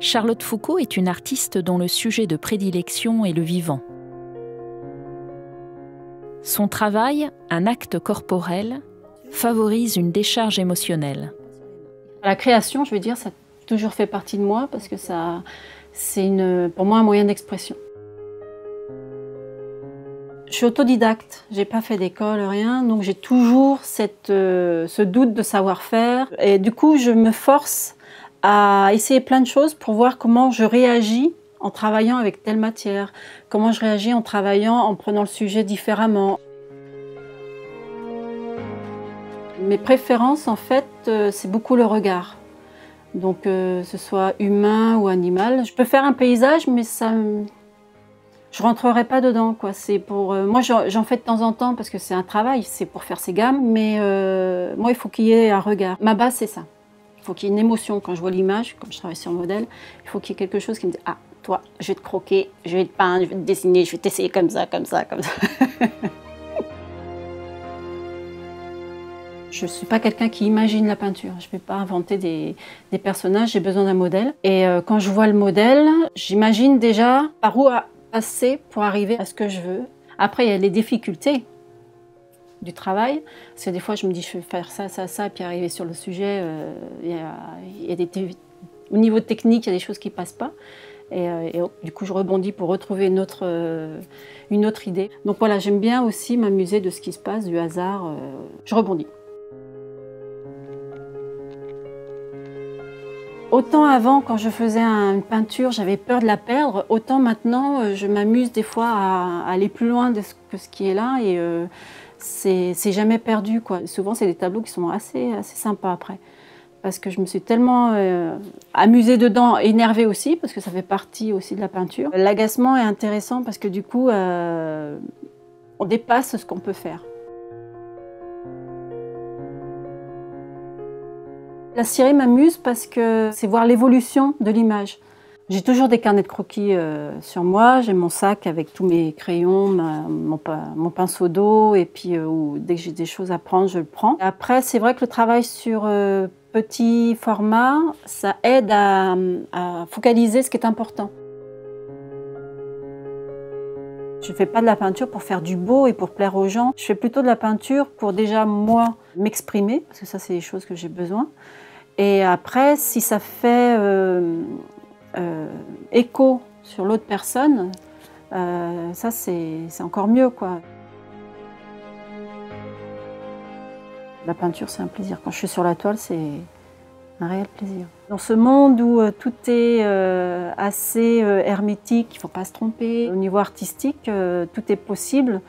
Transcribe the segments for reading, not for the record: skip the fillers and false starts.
Charlotte Foucault est une artiste dont le sujet de prédilection est le vivant. Son travail, un acte corporel, favorise une décharge émotionnelle. La création, je veux dire, ça a toujours fait partie de moi parce que c'est pour moi un moyen d'expression. Je suis autodidacte, j'ai pas fait d'école, rien, donc j'ai toujours ce doute de savoir-faire. Et du coup, je me force à essayer plein de choses pour voir comment je réagis en travaillant avec telle matière, comment je réagis en travaillant, en prenant le sujet différemment. Mes préférences, en fait, c'est beaucoup le regard. Donc, ce soit humain ou animal. Je peux faire un paysage, mais je rentrerai pas dedans, quoi. C'est pour moi, j'en fais de temps en temps parce que c'est un travail, c'est pour faire ses gammes. Mais moi, il faut qu'il y ait un regard. Ma base, c'est ça. Il faut qu'il y ait une émotion quand je vois l'image, comme je travaille sur le modèle. Il faut qu'il y ait quelque chose qui me dit ah, toi, je vais te croquer, je vais te peindre, je vais te dessiner, je vais t'essayer comme ça, comme ça, comme ça. Je ne suis pas quelqu'un qui imagine la peinture. Je ne vais pas inventer des personnages, j'ai besoin d'un modèle. Et quand je vois le modèle, j'imagine déjà par où passer pour arriver à ce que je veux. Après, il y a les difficultés du travail. Parce que des fois, je me dis, je vais faire ça, ça, ça, et puis arriver sur le sujet, au niveau technique, il y a des choses qui ne passent pas. Et du coup, je rebondis pour retrouver une autre idée. Donc voilà, j'aime bien aussi m'amuser de ce qui se passe, du hasard. Je rebondis. Autant avant, quand je faisais une peinture, j'avais peur de la perdre, autant maintenant, je m'amuse des fois à aller plus loin que ce qui est là et c'est jamais perdu, quoi. Souvent, c'est des tableaux qui sont assez sympas après. Parce que je me suis tellement amusée dedans, énervée aussi, parce que ça fait partie aussi de la peinture. L'agacement est intéressant parce que du coup, on dépasse ce qu'on peut faire. La scierie m'amuse parce que c'est voir l'évolution de l'image. J'ai toujours des carnets de croquis sur moi, j'ai mon sac avec tous mes crayons, mon pinceau d'eau, et puis dès que j'ai des choses à prendre, je le prends. Après, c'est vrai que le travail sur petit format, ça aide à focaliser ce qui est important. Je ne fais pas de la peinture pour faire du beau et pour plaire aux gens. Je fais plutôt de la peinture pour déjà, moi, m'exprimer, parce que ça, c'est des choses que j'ai besoin. Et après, si ça fait écho sur l'autre personne, ça, c'est encore mieux, quoi. La peinture, c'est un plaisir. Quand je suis sur la toile, c'est un réel plaisir. Dans ce monde où tout est assez hermétique, il ne faut pas se tromper. Au niveau artistique, tout est possible.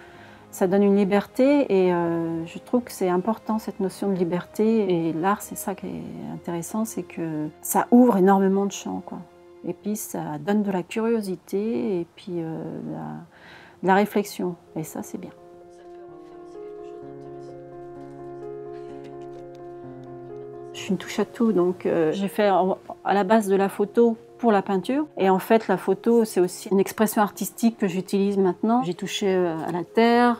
Ça donne une liberté et je trouve que c'est important cette notion de liberté. Et l'art, c'est ça qui est intéressant, c'est que ça ouvre énormément de champs, quoi. Et puis ça donne de la curiosité et puis de la réflexion. Et ça, c'est bien. Je suis une touche à tout, donc j'ai fait à la base de la photo pour la peinture. Et en fait, la photo, c'est aussi une expression artistique que j'utilise maintenant. J'ai touché à la terre,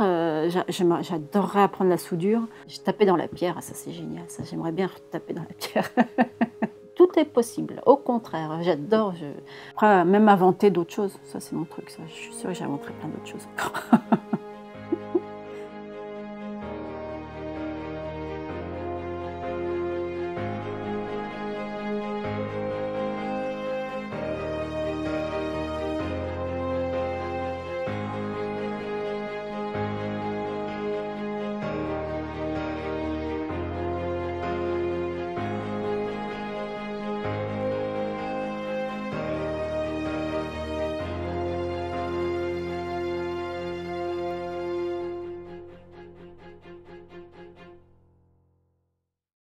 j'adorerais apprendre la soudure. J'ai tapé dans la pierre, ça c'est génial, ça j'aimerais bien taper dans la pierre. Tout est possible, au contraire, j'adore. Après, même inventer d'autres choses, ça c'est mon truc, ça. Je suis sûre que j'inventerai plein d'autres choses encore.